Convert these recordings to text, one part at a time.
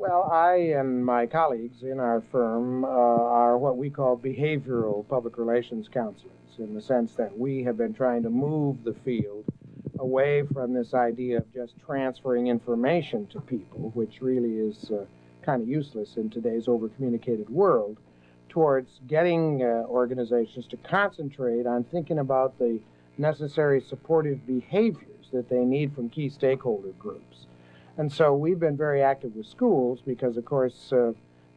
Well, I and my colleagues in our firm are what we call behavioral public relations counselors, in the sense that we have been trying to move the field away from this idea of just transferring information to people, which really is kind of useless in today's over-communicated world, towards getting organizations to concentrate on thinking about the necessary supportive behaviors that they need from key stakeholder groups. And so we've been very active with schools because, of course, in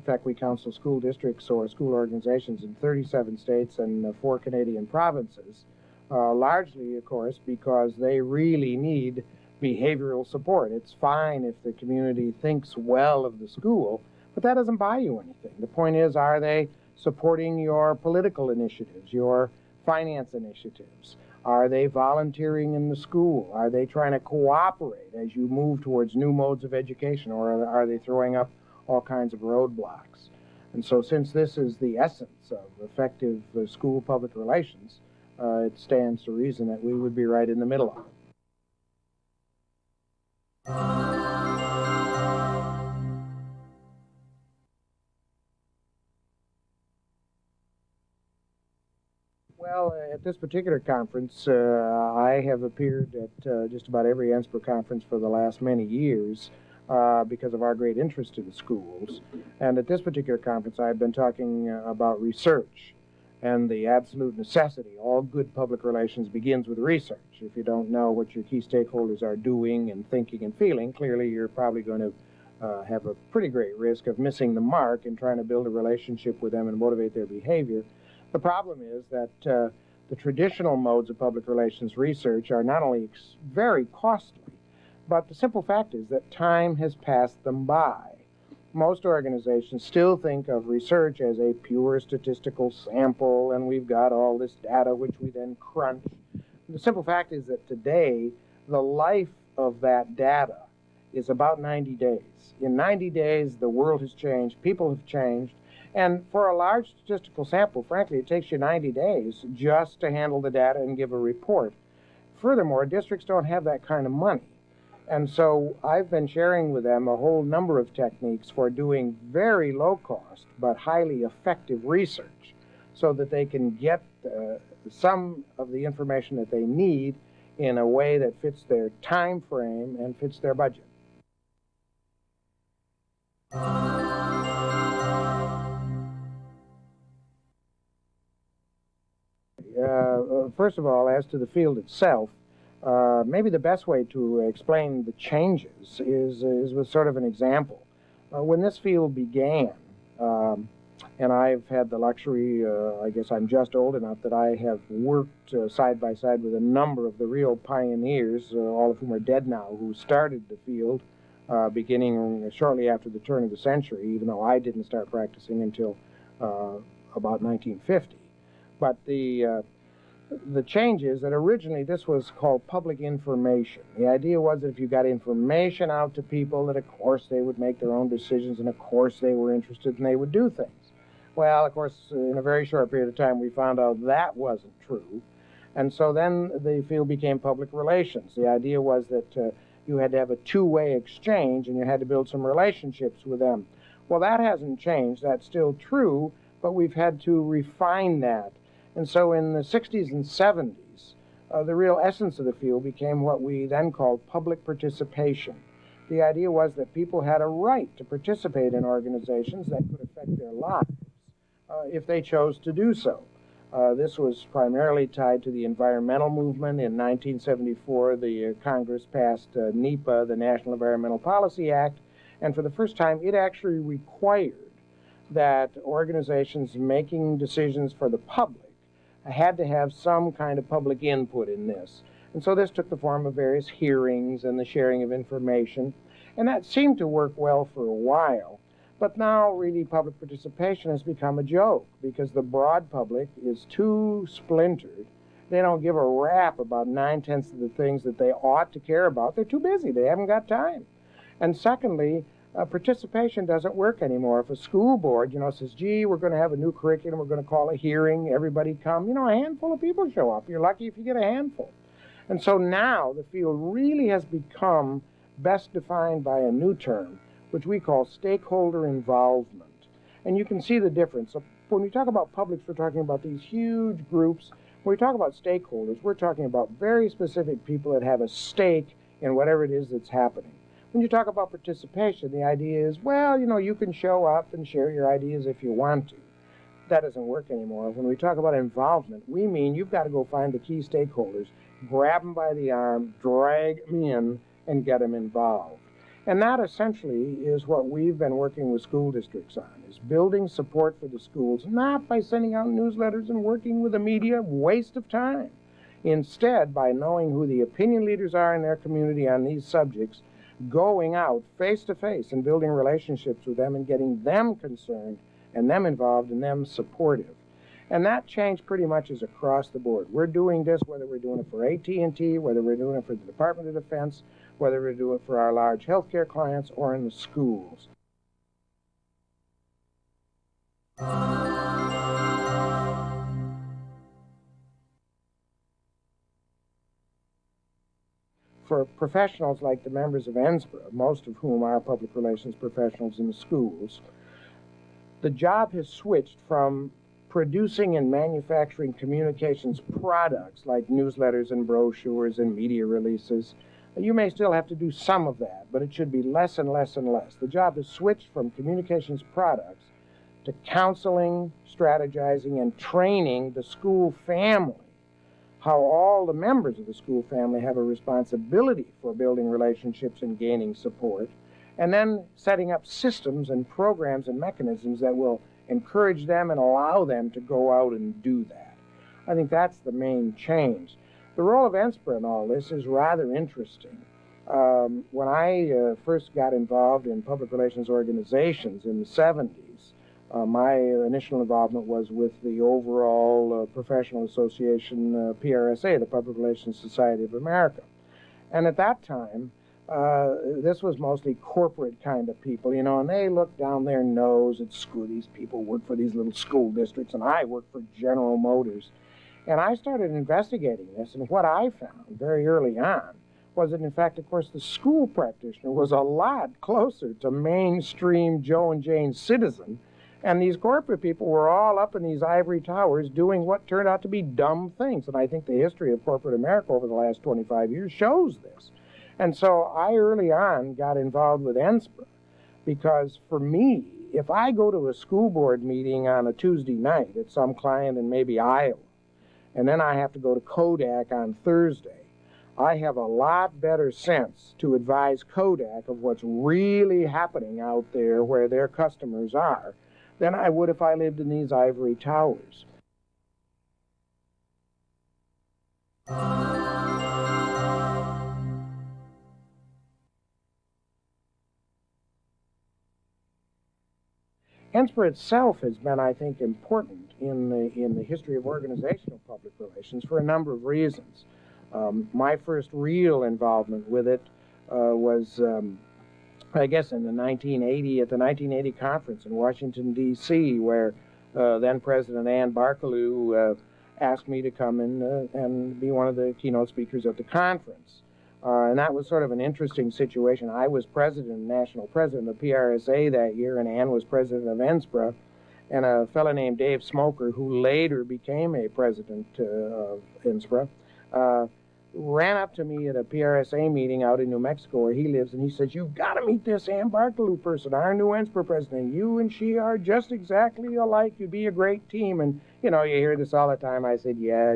fact, we counsel school districts or school organizations in 37 states and 4 Canadian provinces, largely, of course, because they really need behavioral support. It's fine if the community thinks well of the school, but that doesn't buy you anything. The point is, are they supporting your political initiatives, your finance initiatives? Are they volunteering in the school? Are they trying to cooperate as you move towards new modes of education, or are they throwing up all kinds of roadblocks? And so since this is the essence of effective school public relations, it stands to reason that we would be right in the middle of it. Well, at this particular conference, I have appeared at just about every NSPRA conference for the last many years because of our great interest in the schools. And at this particular conference, I've been talking about research and the absolute necessity. All good public relations begins with research. If you don't know what your key stakeholders are doing and thinking and feeling, clearly you're probably going to have a pretty great risk of missing the mark in trying to build a relationship with them and motivate their behavior. The problem is that the traditional modes of public relations research are not only very costly, but the simple fact is that time has passed them by. Most organizations still think of research as a pure statistical sample, and we've got all this data which we then crunch. The simple fact is that today, the life of that data is about 90 days. In 90 days, the world has changed, people have changed, and for a large statistical sample, frankly, it takes you 90 days just to handle the data and give a report. Furthermore, districts don't have that kind of money. And so I've been sharing with them a whole number of techniques for doing very low cost but highly effective research so that they can get some of the information that they need in a way that fits their time frame and fits their budget. First of all, as to the field itself, maybe the best way to explain the changes is with sort of an example. When this field began, and I've had the luxury, I guess I'm just old enough that I have worked side by side with a number of the real pioneers, all of whom are dead now, who started the field beginning shortly after the turn of the century, even though I didn't start practicing until about 1950. But the change is that originally this was called public information. The idea was that if you got information out to people, that of course they would make their own decisions, and of course they were interested and they would do things. Well, of course, in a very short period of time, we found out that wasn't true. And so then the field became public relations. The idea was that you had to have a two-way exchange, and you had to build some relationships with them. Well, that hasn't changed. That's still true, but we've had to refine that. And so in the 60s and 70s, the real essence of the field became what we then called public participation. The idea was that people had a right to participate in organizations that could affect their lives if they chose to do so. This was primarily tied to the environmental movement. In 1974, the Congress passed NEPA, the National Environmental Policy Act, and for the first time, it actually required that organizations making decisions for the public had to have some kind of public input in this. And so this took the form of various hearings and the sharing of information, and that seemed to work well for a while. But now, really, public participation has become a joke because the broad public is too splintered. They don't give a rap about 9/10 of the things that they ought to care about. They're too busy. They haven't got time. And secondly, participation doesn't work anymore. If a school board, says, gee, we're going to have a new curriculum, we're going to call a hearing, everybody come, a handful of people show up. You're lucky if you get a handful. And so now the field really has become best defined by a new term, which we call stakeholder involvement. And you can see the difference. So when we talk about publics, we're talking about these huge groups. When we talk about stakeholders, we're talking about very specific people that have a stake in whatever it is that's happening. When you talk about participation, the idea is, well, you can show up and share your ideas if you want to. That doesn't work anymore. When we talk about involvement, we mean you've got to go find the key stakeholders, grab them by the arm, drag them in, and get them involved. And that essentially is what we've been working with school districts on, is building support for the schools, not by sending out newsletters and working with the media, waste of time. Instead, by knowing who the opinion leaders are in their community on these subjects, going out face-to-face and building relationships with them and getting them concerned and them involved and them supportive. And that change pretty much is across the board. We're doing this whether we're doing it for AT&T, whether we're doing it for the Department of Defense, whether we're doing it for our large healthcare clients or in the schools. For professionals like the members of NSPRA, most of whom are public relations professionals in the schools, the job has switched from producing and manufacturing communications products like newsletters and brochures and media releases. You may still have to do some of that, but it should be less and less and less. The job has switched from communications products to counseling, strategizing, and training the school family, how all the members of the school family have a responsibility for building relationships and gaining support, and then setting up systems and programs and mechanisms that will encourage them and allow them to go out and do that. I think that's the main change. The role of NSPRA in all this is rather interesting. When I first got involved in public relations organizations in the 70s, my initial involvement was with the overall professional association, PRSA, the Public Relations Society of America. And at that time, this was mostly corporate kind of people, and they looked down their nose at school. These people work for these little school districts, and I work for General Motors. And I started investigating this, and what I found very early on was that, in fact, of course, the school practitioner was a lot closer to mainstream Joe and Jane citizen, and these corporate people were all up in these ivory towers doing what turned out to be dumb things. And I think the history of corporate America over the last 25 years shows this. And so I early on got involved with NSPRA because for me, if I go to a school board meeting on a Tuesday night at some client in maybe Iowa, and then I have to go to Kodak on Thursday, I have a lot better sense to advise Kodak of what's really happening out there where their customers are than I would if I lived in these ivory towers. NSPRA itself has been, I think, important in the history of organizational public relations for a number of reasons. My first real involvement with it was, I guess, in the 1980 conference in Washington, D.C., where then President Ann Barkaloo asked me to come in and be one of the keynote speakers at the conference. And that was sort of an interesting situation. I was national president of PRSA that year, and Ann was president of NSPRA, and a fellow named Dave Smoker, who later became a president of NSPRA, ran up to me at a PRSA meeting out in New Mexico where he lives, and he says, "You've got to meet this Ann Barkaloo person, our new NSPRA president. You and she are just exactly alike. You'd be a great team." And, you hear this all the time. I said, yeah.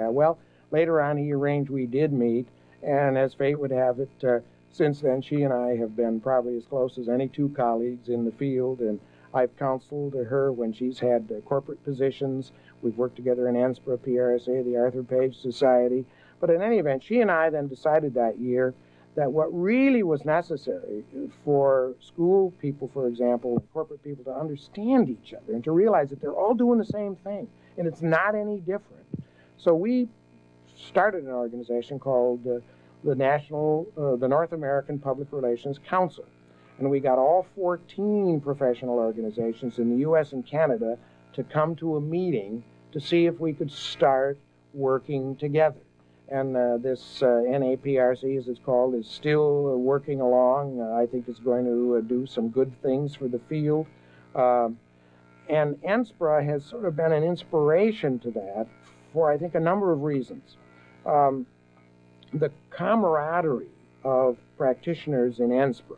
Well, later on, he arranged we did meet. And as fate would have it, since then, she and I have been probably as close as any two colleagues in the field, and I've counseled her when she's had corporate positions. We've worked together in NSPRA, PRSA, the Arthur Page Society. But in any event, she and I then decided that year that what really was necessary for school people, for example, and corporate people to understand each other and to realize that they're all doing the same thing, and it's not any different. So we started an organization called the North American Public Relations Council. And we got all 14 professional organizations in the U.S. and Canada to come to a meeting to see if we could start working together. And this NAPRC, as it's called, is still working along. I think it's going to do some good things for the field. And NSPRA has sort of been an inspiration to that for, I think, a number of reasons. The camaraderie of practitioners in NSPRA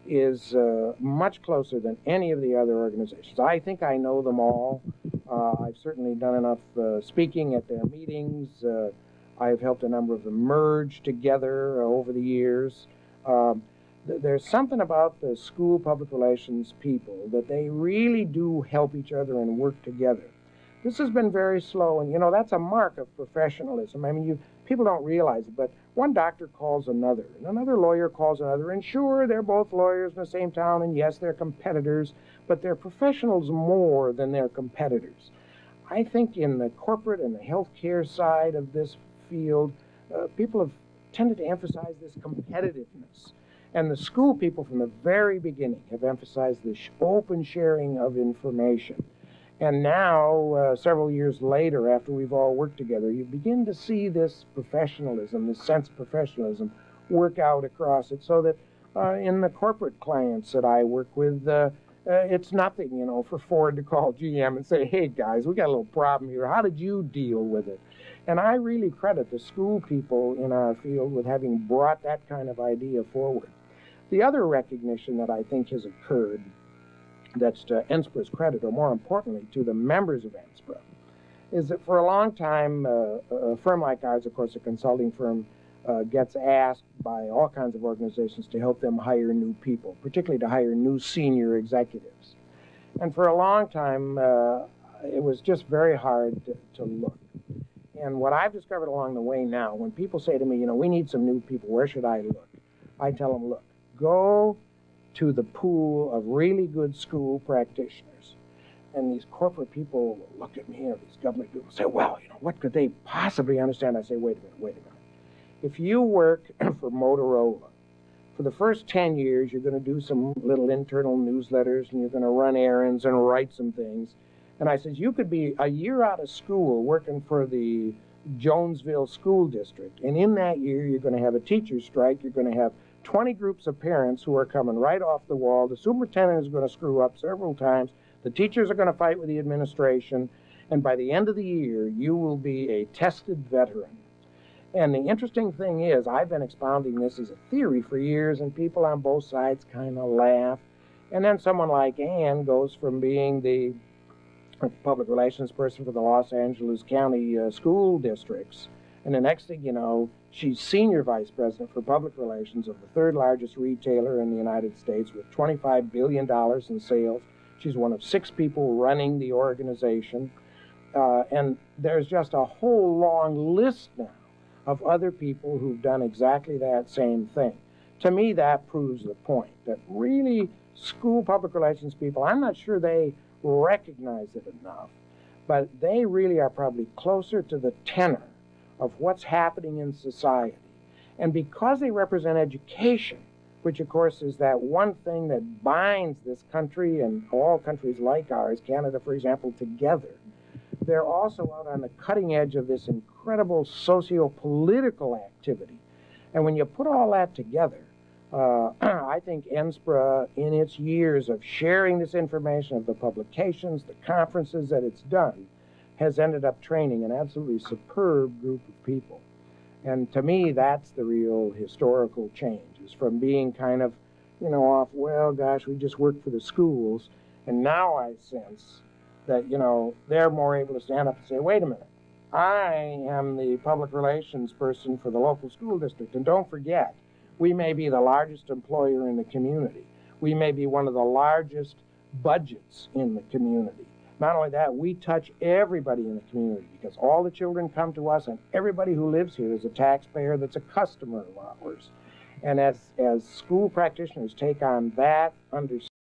is much closer than any of the other organizations. I think I know them all. I've certainly done enough speaking at their meetings. I've helped a number of them merge together over the years. There's something about the school public relations people that they really do help each other and work together. This has been very slow, and you know, that's a mark of professionalism. I mean, people don't realize it, but one doctor calls another, and another lawyer calls another, and sure, they're both lawyers in the same town, and yes, they're competitors, but they're professionals more than they're competitors. I think in the corporate and the healthcare side of this field, people have tended to emphasize this competitiveness. And the school people from the very beginning have emphasized this open sharing of information. And now, several years later, after we've all worked together, you begin to see this professionalism, this sense of professionalism, work out across it, so that in the corporate clients that I work with, it's nothing, you know, for Ford to call GM and say, hey, guys, we got a little problem here. How did you deal with it? And I really credit the school people in our field with having brought that kind of idea forward. The other recognition that I think has occurred that's to NSPRA's credit, or more importantly, to the members of NSPRA, is that for a long time, a firm like ours, of course, a consulting firm, gets asked by all kinds of organizations to help them hire new people, particularly to hire new senior executives. And for a long time, it was just very hard to look. And what I've discovered along the way now, when people say to me, you know, we need some new people, where should I look? I tell them, look, go to the pool of really good school practitioners. And these corporate people look at me, or these government people say, well, you know, what could they possibly understand? I say, wait a minute. If you work for Motorola, for the first 10 years, you're going to do some little internal newsletters, and you're going to run errands and write some things. And I said, you could be a year out of school working for the Jonesville School District, and in that year, you're going to have a teacher's strike, you're going to have 20 groups of parents who are coming right off the wall. The superintendent is going to screw up several times. The teachers are going to fight with the administration. And by the end of the year, you will be a tested veteran. And the interesting thing is, I've been expounding this as a theory for years, and people on both sides kind of laugh. And then someone like Ann goes from being the public relations person for the Los Angeles County school districts, and the next thing you know, she's senior vice president for public relations of the third largest retailer in the United States with $25 billion in sales. She's one of 6 people running the organization. And there's just a whole long list now of other people who've done exactly that same thing. To me, that proves the point, that really school public relations people, I'm not sure they recognize it enough, but they really are probably closer to the tenor of what's happening in society. And because they represent education, which of course is that one thing that binds this country and all countries like ours, Canada for example, together, they're also out on the cutting edge of this incredible socio-political activity. And when you put all that together, I think NSPRA, in its years of sharing this information, of the publications, the conferences that it's done, has ended up training an absolutely superb group of people. And to me, that's the real historical change, is from being kind of, you know, off, well, gosh, we just work for the schools. And now I sense that, you know, they're more able to stand up and say, wait a minute, I am the public relations person for the local school district. And don't forget, we may be the largest employer in the community. We may be one of the largest budgets in the community. Not only that, we touch everybody in the community because all the children come to us, and everybody who lives here is a taxpayer that's a customer of ours. And as school practitioners take on that understanding,